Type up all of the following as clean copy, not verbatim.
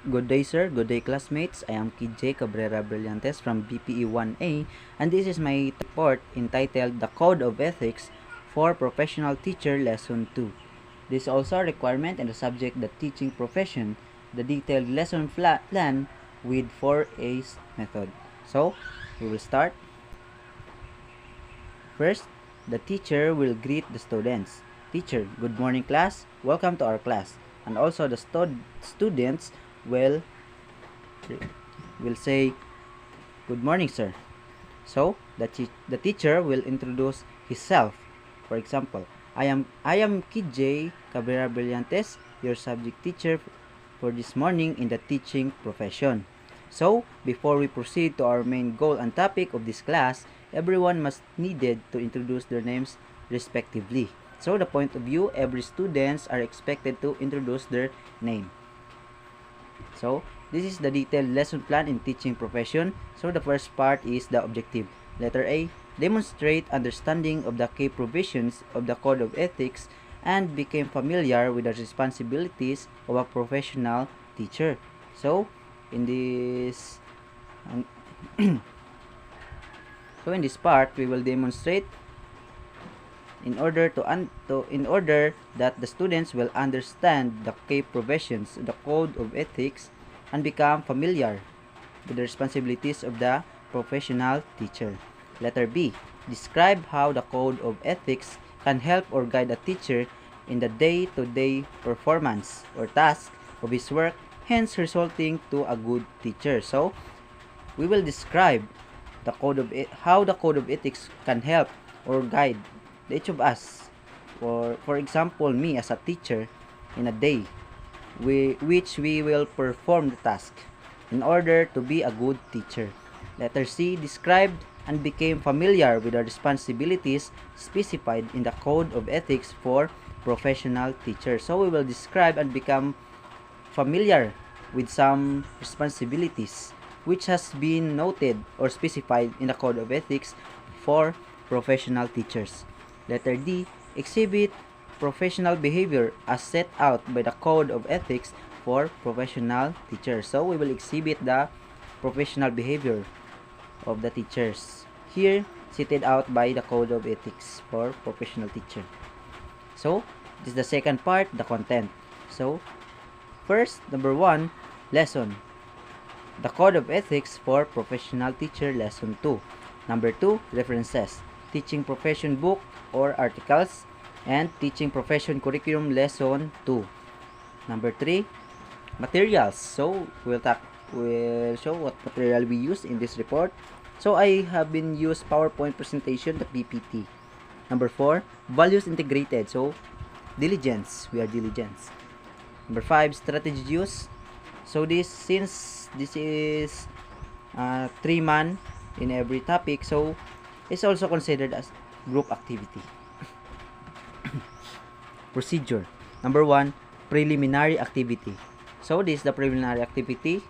Good day, sir. Good day, classmates. I am Kid J. Cabrera Brillantes from BPE 1A, and this is my report entitled The Code of Ethics for Professional Teacher Lesson 2. This is also a requirement in the subject The Teaching Profession, the detailed lesson plan with 4A's method. So, we will start. First, the teacher will greet the students. Teacher, good morning class. Welcome to our class. And also the students will say good morning, sir. So the teacher will introduce himself. For example, I am Kid J. Cabrera Brillantes, your subject teacher for this morning in the teaching profession. So before we proceed to our main goal and topic of this class, everyone must needed to introduce their names respectively. So the point of view, every students are expected to introduce their name. So this is the detailed lesson plan in teaching profession. So the first part is the objective. Letter A, demonstrate understanding of the key provisions of the Code of Ethics and become familiar with the responsibilities of a professional teacher. So in this in this part, we will demonstrate in order that the students will understand the key provisions of the Code of Ethics and become familiar with the responsibilities of the professional teacher. Letter B, describe how the Code of Ethics can help or guide a teacher in the day-to-day performance or task of his work, hence resulting to a good teacher. So, we will describe how the Code of Ethics can help or guide each of us. For example, me as a teacher in a day, which we will perform the task in order to be a good teacher. Letter C, described and became familiar with the responsibilities specified in the Code of Ethics for professional teachers. So we will describe and become familiar with some responsibilities which has been noted or specified in the Code of Ethics for professional teachers. Letter D, exhibit professional behavior as set out by the Code of Ethics for professional teachers. So we will exhibit the professional behavior of the teachers here stated out by the Code of Ethics for professional teacher. So this is the second part, the content. So first, number 1, lesson. The Code of Ethics for Professional Teacher Lesson 2. Number 2, references. Teaching Profession Book or articles and Teaching Profession Curriculum Lesson 2. Number 3, materials. So we'll show what material we use in this report. So I have been used PowerPoint presentation, the PPT. Number 4, values integrated. So diligence, we are diligence. Number 5, strategy use. So since this is 3-man in every topic, so it's also considered as group activity. Procedure. Number 1, preliminary activity. So this is the preliminary activity,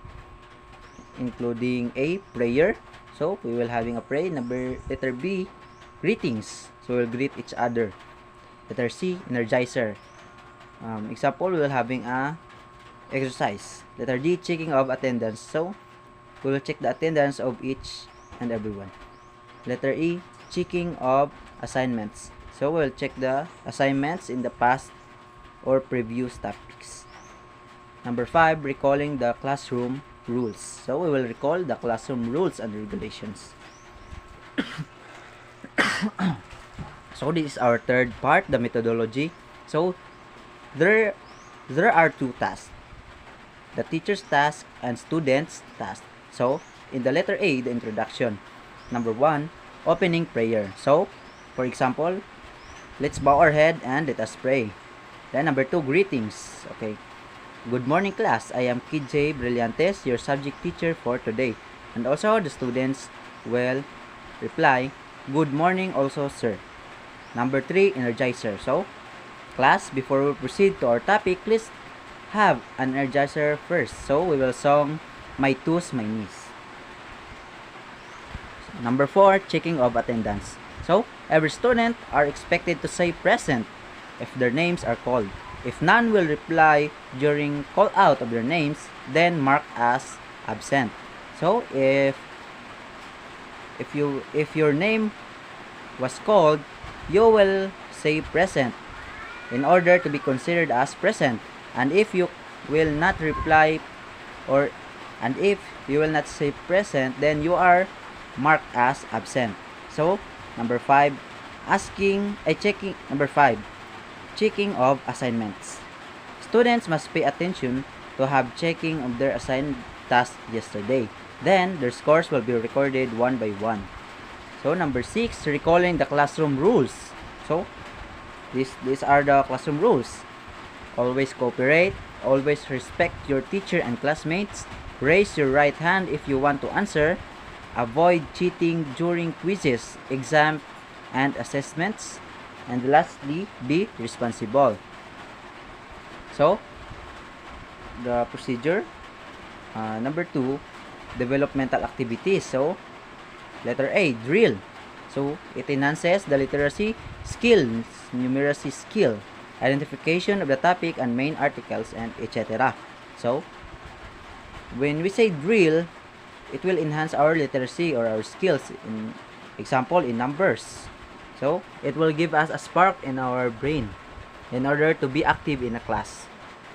including A, prayer. So we will having a pray. Letter B, greetings. So we'll greet each other. Letter C, energizer. Example, we will having a exercise. Letter D, checking of attendance. So we will check the attendance of each and everyone. Letter E, checking of assignments. So we'll check the assignments in the past or previous topics. Number 5, recalling the classroom rules. So we will recall the classroom rules and regulations. So this is our third part, the methodology. So there are 2 tasks, the teacher's task and student's task. So in the letter A, the introduction. Number 1, opening prayer. So for example, let's bow our head and let us pray. Then number 2, greetings. Okay. Good morning class. I am Kid J. Brillantes, your subject teacher for today. And also the students will reply, good morning also sir. Number 3, energizer. So class, before we proceed to our topic, please have an energizer first. So we will song My Toes, My Knees. Number 4, checking of attendance. So every student are expected to say present if their names are called. If none will reply during call out of their names, then mark as absent. So if your name was called, you will say present in order to be considered as present. And if you will not reply and if you will not say present, then you are marked as absent. So number 5, checking of assignments. Students must pay attention to have checking of their assigned tasks yesterday. Then their scores will be recorded one by one. So number 6, recalling the classroom rules. So these are the classroom rules. Always cooperate, always respect your teacher and classmates, raise your right hand if you want to answer, avoid cheating during quizzes, exam, and assessments, and lastly, be responsible. So the procedure, number 2, developmental activities. So letter A, drill. So it enhances the literacy skills, numeracy skill, identification of the topic and main articles, and etc. So when we say drill, it will enhance our literacy or our skills, in example in numbers. So it will give us a spark in our brain in order to be active in a class.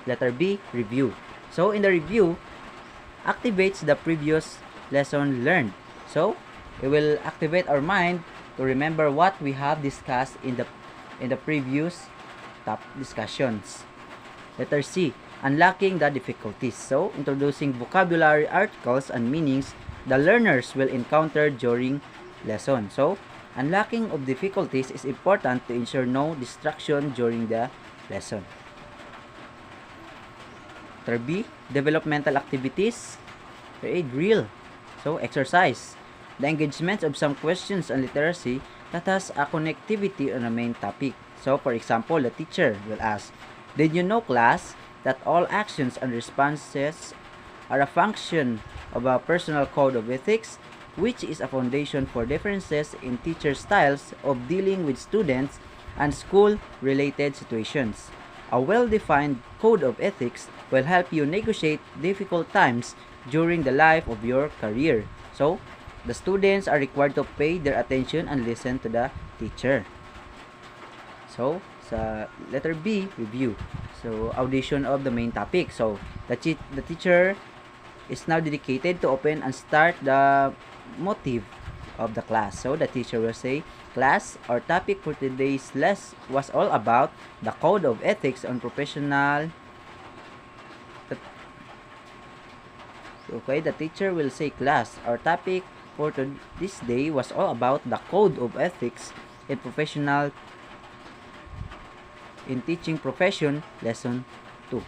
Letter B, review. So in the review, activates the previous lesson learned. So it will activate our mind to remember what we have discussed in the previous top discussions. Letter C, unlocking the difficulties. So introducing vocabulary, articles, and meanings the learners will encounter during lesson. So unlocking of difficulties is important to ensure no distraction during the lesson. Letter B, developmental activities. A drill. So exercise. The engagement of some questions on literacy that has a connectivity on a main topic. So for example, the teacher will ask, did you know, class, that all actions and responses are a function of a personal code of ethics, which is a foundation for differences in teacher styles of dealing with students and school-related situations. A well-defined code of ethics will help you negotiate difficult times during the life of your career. So, the students are required to pay their attention and listen to the teacher. So, sa letter B, review. So, audition of the main topic. So, the teacher is now dedicated to open and start the motive of the class. So, the teacher will say, class, our topic for today's lesson was all about the code of ethics on professional. Okay, the teacher will say, class, our topic for this day was all about the code of ethics in teaching profession, lesson 2.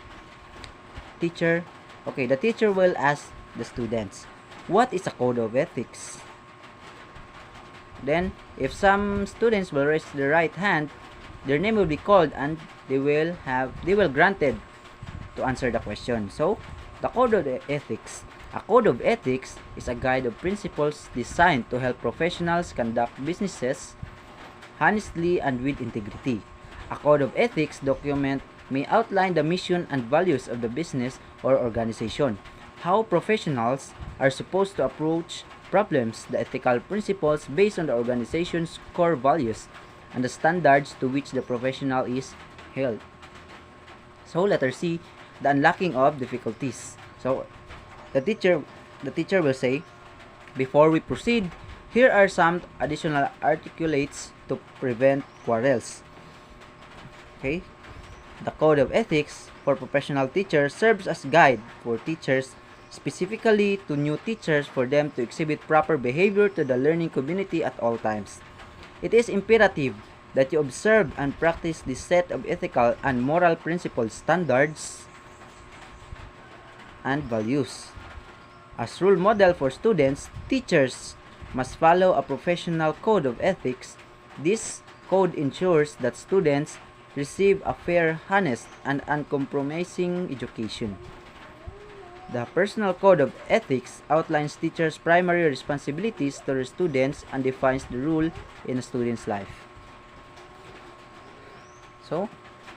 Teacher, okay, the teacher will ask the students, what is a code of ethics? Then, if some students will raise their right hand, their name will be called and they will granted to answer the question. So, the code of ethics. A code of ethics is a guide of principles designed to help professionals conduct businesses honestly and with integrity. A code of ethics document may outline the mission and values of the business or organization, how professionals are supposed to approach problems, the ethical principles based on the organization's core values, and the standards to which the professional is held. So, letter C, the unlocking of difficulties. So, the teacher will say, before we proceed, here are some additional articulates to prevent quarrels. Okay? The Code of Ethics for Professional Teachers serves as guide for teachers, specifically to new teachers, for them to exhibit proper behavior to the learning community at all times. It is imperative that you observe and practice this set of ethical and moral principles, standards, and values. As role model for students, teachers must follow a professional code of ethics. This code ensures that students receive a fair, honest, and uncompromising education. The Personal Code of Ethics outlines teachers' primary responsibilities to their students and defines the rule in a student's life. So,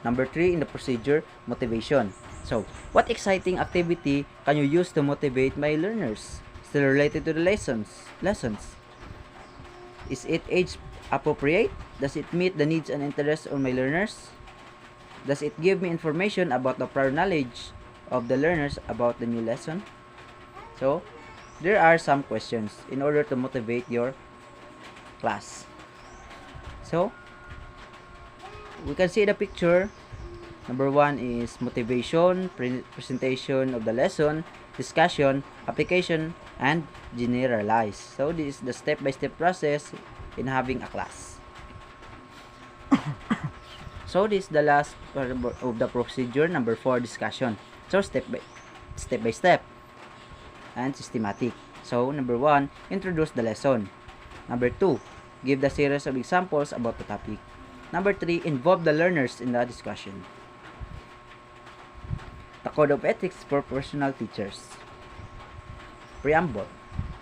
Number 3 in the procedure, motivation. So, what exciting activity can you use to motivate my learners? Still related to the lessons. Is it age appropriate? Does it meet the needs and interests of my learners? Does it give me information about the prior knowledge of the learners about the new lesson? So, there are some questions in order to motivate your class. So, we can see the picture. Number 1 is motivation, presentation of the lesson, discussion, application, and generalize. So, this is the step-by-step process in having a class. So, this is the last part of the procedure. Number 4, discussion. So, step by step and systematic. So, number 1, introduce the lesson. Number 2, give the series of examples about the topic. Number 3, involve the learners in the discussion. The Code of Ethics for Professional Teachers. Preamble.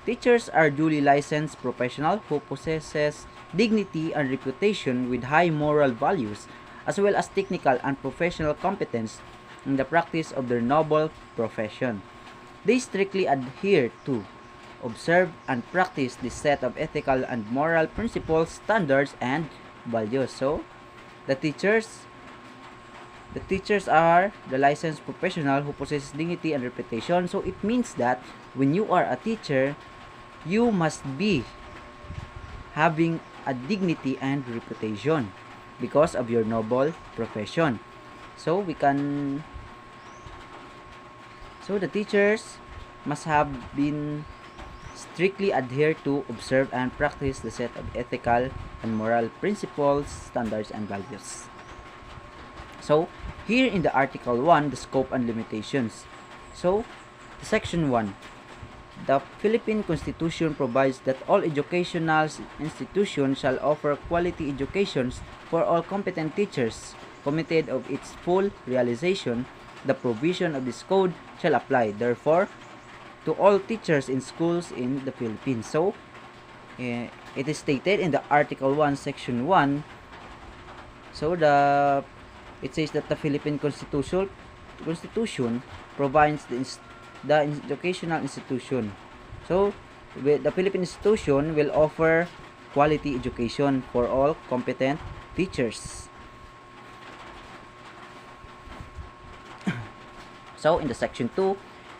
Teachers are duly licensed professionals who possess dignity and reputation with high moral values, as well as technical and professional competence in the practice of their noble profession. They strictly adhere to, observe, and practice this set of ethical and moral principles, standards, and values. So, the teachers are the licensed professional who possess dignity and reputation. So, it means that when you are a teacher, you must be having a dignity and reputation because of your noble profession. So, the teachers must have been strictly adhere to, observe, and practice the set of ethical and moral principles, standards, and values. So, here in the Article 1, the scope and limitations. So, Section 1. The Philippine Constitution provides that all educational institutions shall offer quality educations for all competent teachers. Committed of its full realization, the provision of this code shall apply, therefore, to all teachers in schools in the Philippines. So, it is stated in the Article 1, Section 1. So, it says that the Philippine Constitution provides the educational institution. So, the Philippine institution will offer quality education for all competent teachers. So, in the Section 2,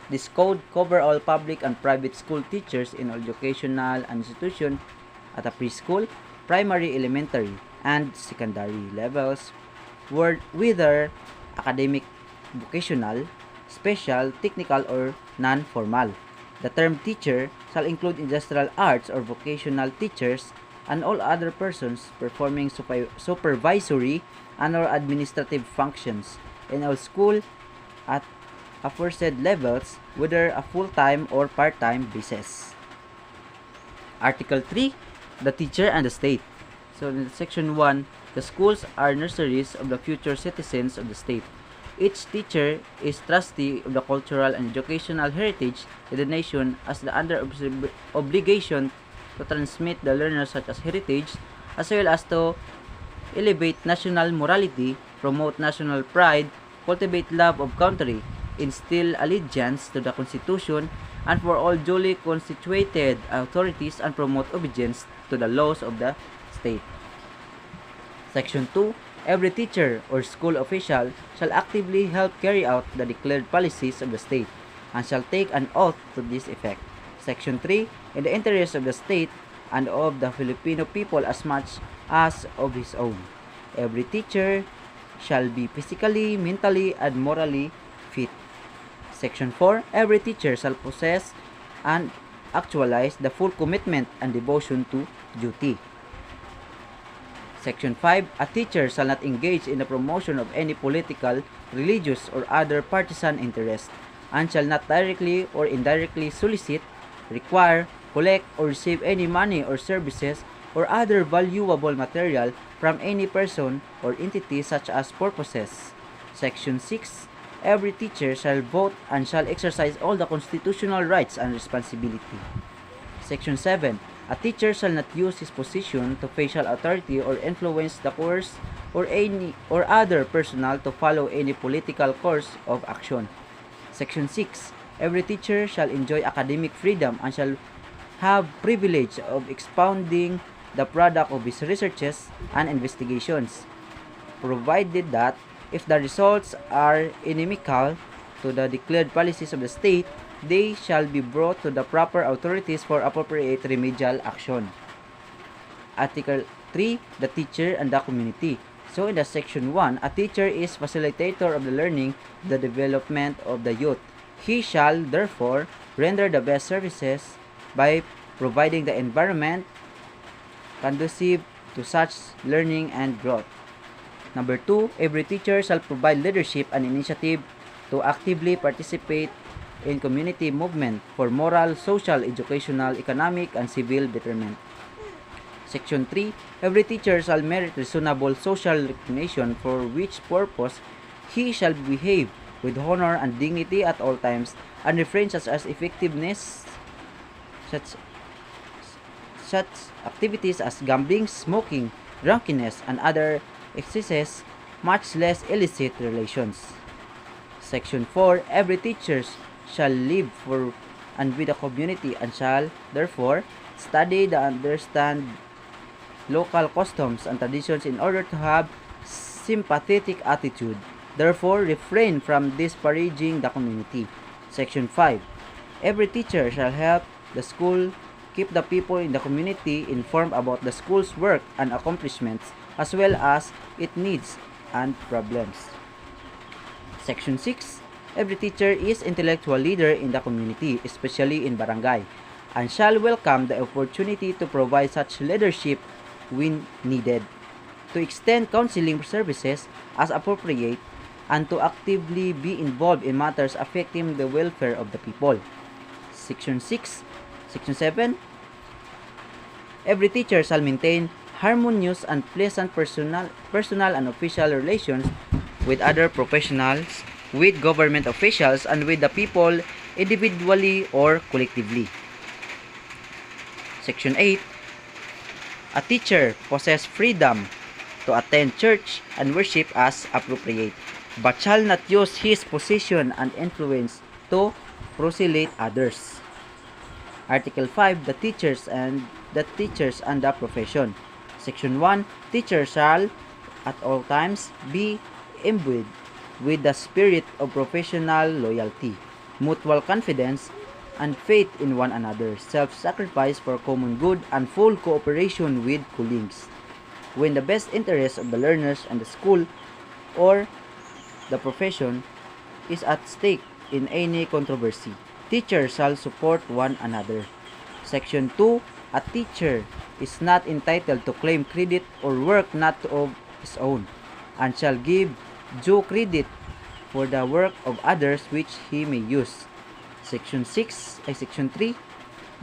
this code cover all public and private school teachers in educational institution at a preschool, primary, elementary, and secondary levels, whether academic, vocational, special, technical, or non-formal. The term teacher shall include industrial arts or vocational teachers and all other persons performing supervisory and/or administrative functions in all school at aforesaid levels, whether a full-time or part-time basis. Article 3, the teacher and the state. So in Section 1, the schools are nurseries of the future citizens of the state. Each teacher is trustee of the cultural and educational heritage of the nation, as the under obligation to transmit the learners such as heritage, as well as to elevate national morality, promote national pride, cultivate love of country, instill allegiance to the Constitution and for all duly constituted authorities, and promote obedience to the laws of the state. Section 2. Every teacher or school official shall actively help carry out the declared policies of the state and shall take an oath to this effect. Section 3. In the interest of the state and of the Filipino people as much as of his own, every teacher shall be physically, mentally, and morally fit. Section 4. Every teacher shall possess and actualize the full commitment and devotion to duty. Section 5. A teacher shall not engage in the promotion of any political, religious, or other partisan interest, and shall not directly or indirectly solicit, require, collect, or receive any money or services or other valuable material from any person or entity such as purposes. Section 6. Every teacher shall vote and shall exercise all the constitutional rights and responsibility. Section 7. A teacher shall not use his position to facial authority or influence the course or other personnel to follow any political course of action. Section 6. Every teacher shall enjoy academic freedom and shall have privilege of expounding the product of his researches and investigations, provided that if the results are inimical to the declared policies of the state, they shall be brought to the proper authorities for appropriate remedial action. Article 3. The teacher and the community. So in the section 1, a teacher is facilitator of the learning, the development of the youth. He shall therefore render the best services by providing the environment conducive to such learning and growth. Number 2, every teacher shall provide leadership and initiative to actively participate in community movement for moral, social, educational, economic, and civil betterment. Section 3, every teacher shall merit reasonable social recognition, for which purpose he shall behave with honor and dignity at all times, and refrain such activities as gambling, smoking, drunkenness, and other excesses, much less illicit relations. Section 4, every teacher shall live for and with the community and shall therefore study and understand local customs and traditions in order to have sympathetic attitude. Therefore, refrain from disparaging the community. Section 5. Every teacher shall help the school keep the people in the community informed about the school's work and accomplishments, as well as its needs and problems. Section 6. Every teacher is intellectual leader in the community, especially in barangay, and shall welcome the opportunity to provide such leadership when needed, to extend counseling services as appropriate, and to actively be involved in matters affecting the welfare of the people. Section 7. Every teacher shall maintain harmonious and pleasant personal and official relations with other professionals, with government officials, and with the people individually or collectively. Section 8. A teacher possesses freedom to attend church and worship as appropriate, but shall not use his position and influence to proselyte others. Article 5. The teachers and the profession. Section 1. Teachers shall at all times be imbued with the spirit of professional loyalty, mutual confidence, and faith in one another, self-sacrifice for common good, and full cooperation with colleagues, when the best interest of the learners and the school or the profession is at stake in any controversy. Teachers shall support one another. Section 2. A teacher is not entitled to claim credit or work not of his own, and shall give due credit for the work of others which he may use. Section 3.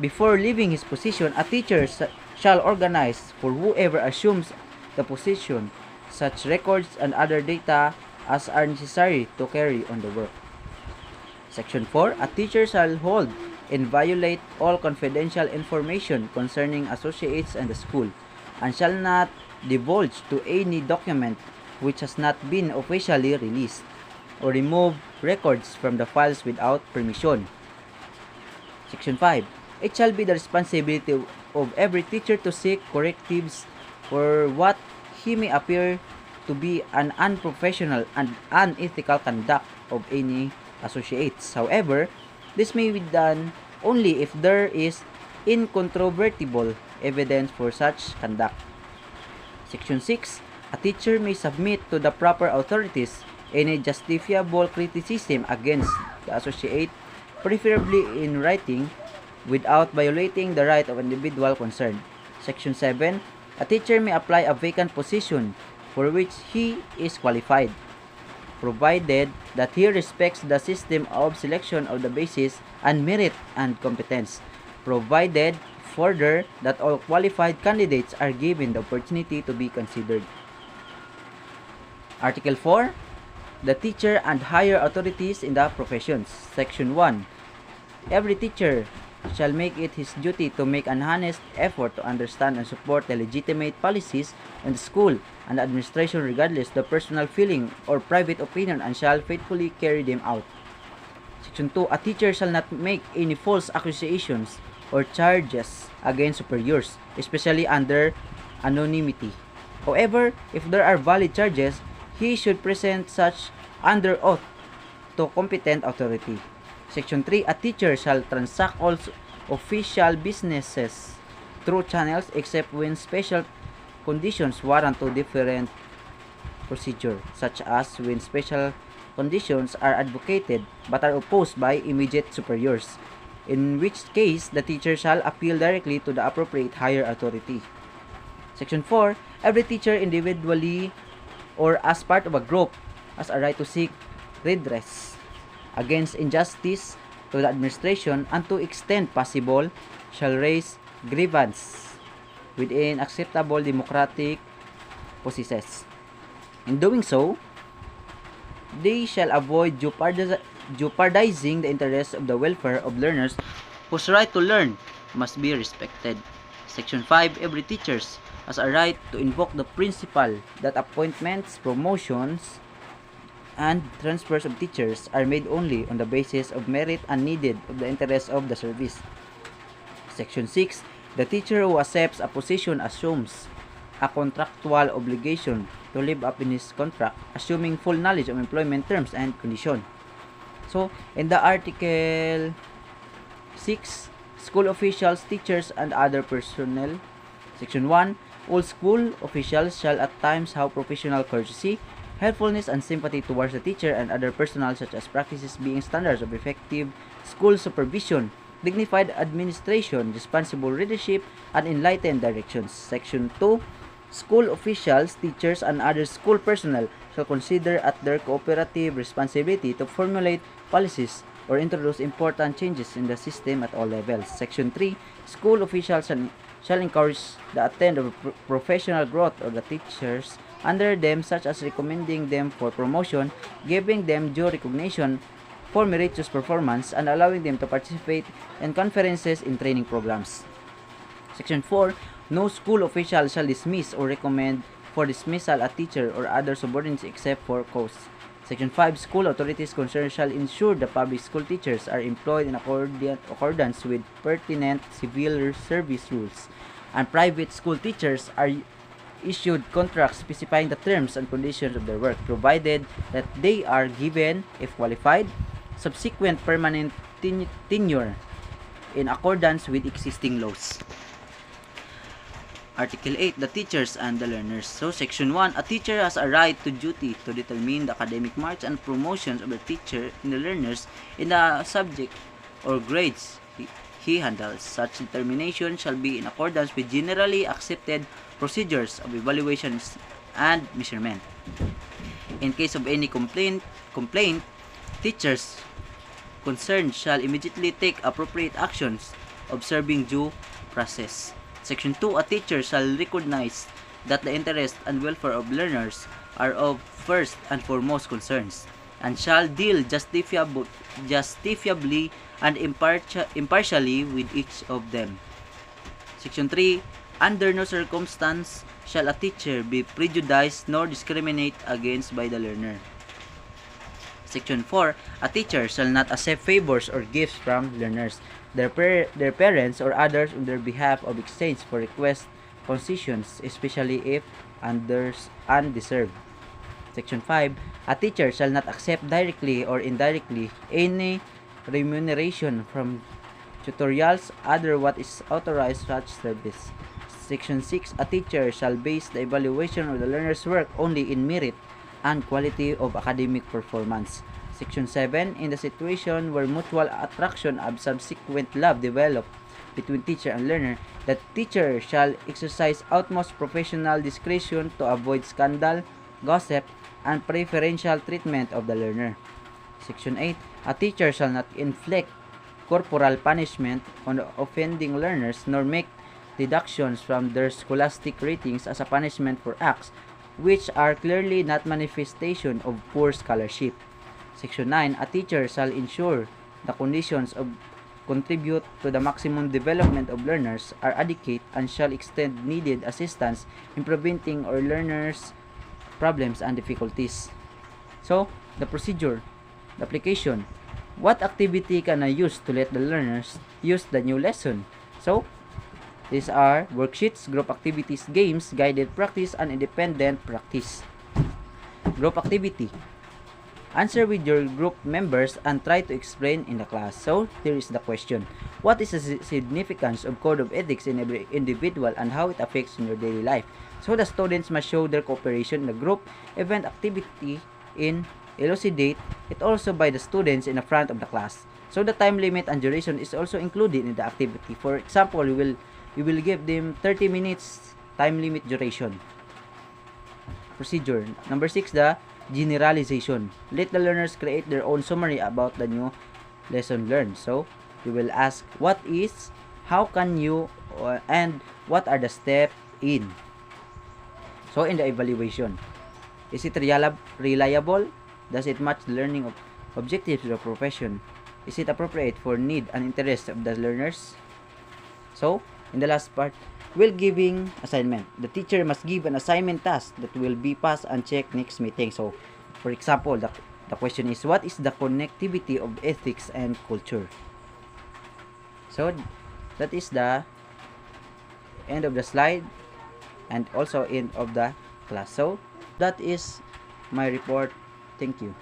Before leaving his position, a teacher shall organize for whoever assumes the position such records and other data as are necessary to carry on the work. Section 4. A teacher shall hold inviolate all confidential information concerning associates and the school, and shall not divulge to any document which has not been officially released, or remove records from the files without permission. Section 5. It shall be the responsibility of every teacher to seek correctives for what he may appear to be an unprofessional and unethical conduct of any associates. However, this may be done only if there is incontrovertible evidence for such conduct. Section 6. A teacher may submit to the proper authorities any justifiable criticism against the associate, preferably in writing, without violating the right of individual concerned. Section 7. A teacher may apply a vacant position for which he is qualified, provided that he respects the system of selection of the basis and merit and competence, provided further that all qualified candidates are given the opportunity to be considered. Article 4. The teacher and higher authorities in the professions. Section 1. Every teacher shall make it his duty to make an honest effort to understand and support the legitimate policies in the school and the administration regardless the personal feeling or private opinion and shall faithfully carry them out. Section 2. A teacher shall not make any false accusations or charges against superiors, especially under anonymity. However, if there are valid charges, he should present such under oath to competent authority. Section 3. A teacher shall transact all official businesses through channels except when special conditions warrant to different procedure, such as when special conditions are advocated but are opposed by immediate superiors, in which case the teacher shall appeal directly to the appropriate higher authority. Section 4. Every teacher individually or as part of a group has a right to seek redress against injustice to the administration and to extent possible shall raise grievance within acceptable democratic processes. In doing so, they shall avoid jeopardizing the interests of the welfare of learners whose right to learn must be respected. Section 5. Every teacher has a right to invoke the principle that appointments, promotions, and transfers of teachers are made only on the basis of merit and needed of the interests of the service. Section 6. The teacher who accepts a position assumes a contractual obligation to live up in his contract, assuming full knowledge of employment terms and conditions. So, in the Article 6, school officials, teachers, and other personnel. Section 1. All school officials shall at times have professional courtesy, helpfulness, and sympathy towards the teacher and other personnel, such as practices being standards of effective school supervision, dignified administration, responsible leadership, and enlightened directions. Section 2. School officials, teachers, and other school personnel shall consider at their cooperative responsibility to formulate policies or introduce important changes in the system at all levels. Section 3. School officials shall encourage the attempt of professional growth of the teachers under them, such as recommending them for promotion, giving them due recognition for meritorious performance, and allowing them to participate in conferences and training programs. Section 4. No school official shall dismiss or recommend for dismissal a teacher or other subordinates except for cause. Section 5. School authorities concerned shall ensure the public school teachers are employed in accordance with pertinent civil service rules, and private school teachers are issued contracts specifying the terms and conditions of their work, provided that they are given, if qualified, subsequent permanent tenure in accordance with existing laws. Article 8. The teachers and the learners. So, Section 1. A teacher has a right to duty to determine the academic marks and promotions of the teacher and the learners in the subject or grades he handles. Such determination shall be in accordance with generally accepted procedures of evaluations and measurement. In case of any complaint, teachers concerned shall immediately take appropriate actions, observing due process. Section 2. A teacher shall recognize that the interest and welfare of learners are of first and foremost concerns, and shall deal justifiably and impartially with each of them. Section 3. Under no circumstance shall a teacher be prejudiced nor discriminate against by the learner. Section 4. A teacher shall not accept favors or gifts from learners, their parents, or others on their behalf of exchange for request concessions, especially if undeserved. Section 5. A teacher shall not accept directly or indirectly any remuneration from tutorials other what is authorized such service. Section 6. A teacher shall base the evaluation of the learner's work only in merit and quality of academic performance. Section 7. In the situation where mutual attraction and subsequent love develop between teacher and learner, the teacher shall exercise utmost professional discretion to avoid scandal, gossip, and preferential treatment of the learner. Section 8. A teacher shall not inflict corporal punishment on the offending learners, nor make deductions from their scholastic ratings as a punishment for acts which are clearly not manifestation of poor scholarship. Section 9. A teacher shall ensure the conditions of contribute to the maximum development of learners, are adequate, and shall extend needed assistance in preventing our learners' problems and difficulties. So, the procedure, the application. What activity can I use to let the learners use the new lesson? So, these are worksheets, group activities, games, guided practice, and independent practice. Group activity. Answer with your group members and try to explain in the class. So, here is the question. What is the significance of code of ethics in every individual and how it affects in your daily life? So, the students must show their cooperation in the group event activity in elucidate it also by the students in the front of the class. So, the time limit and duration is also included in the activity. For example, we will give them 30 minutes time limit duration. Procedure. Number 6, the generalization. Let the learners create their own summary about the new lesson learned. So, you will ask, what is, how can you, and what are the steps in. So, in the evaluation, is it reliable? Does it match the learning objectives of the profession? Is it appropriate for need and interest of the learners? So, in the last part, while giving assignment, the teacher must give an assignment task that will be passed and checked next meeting. So, for example, the question is, what is the connectivity of ethics and culture? So, that is the end of the slide and also end of the class. So, that is my report. Thank you.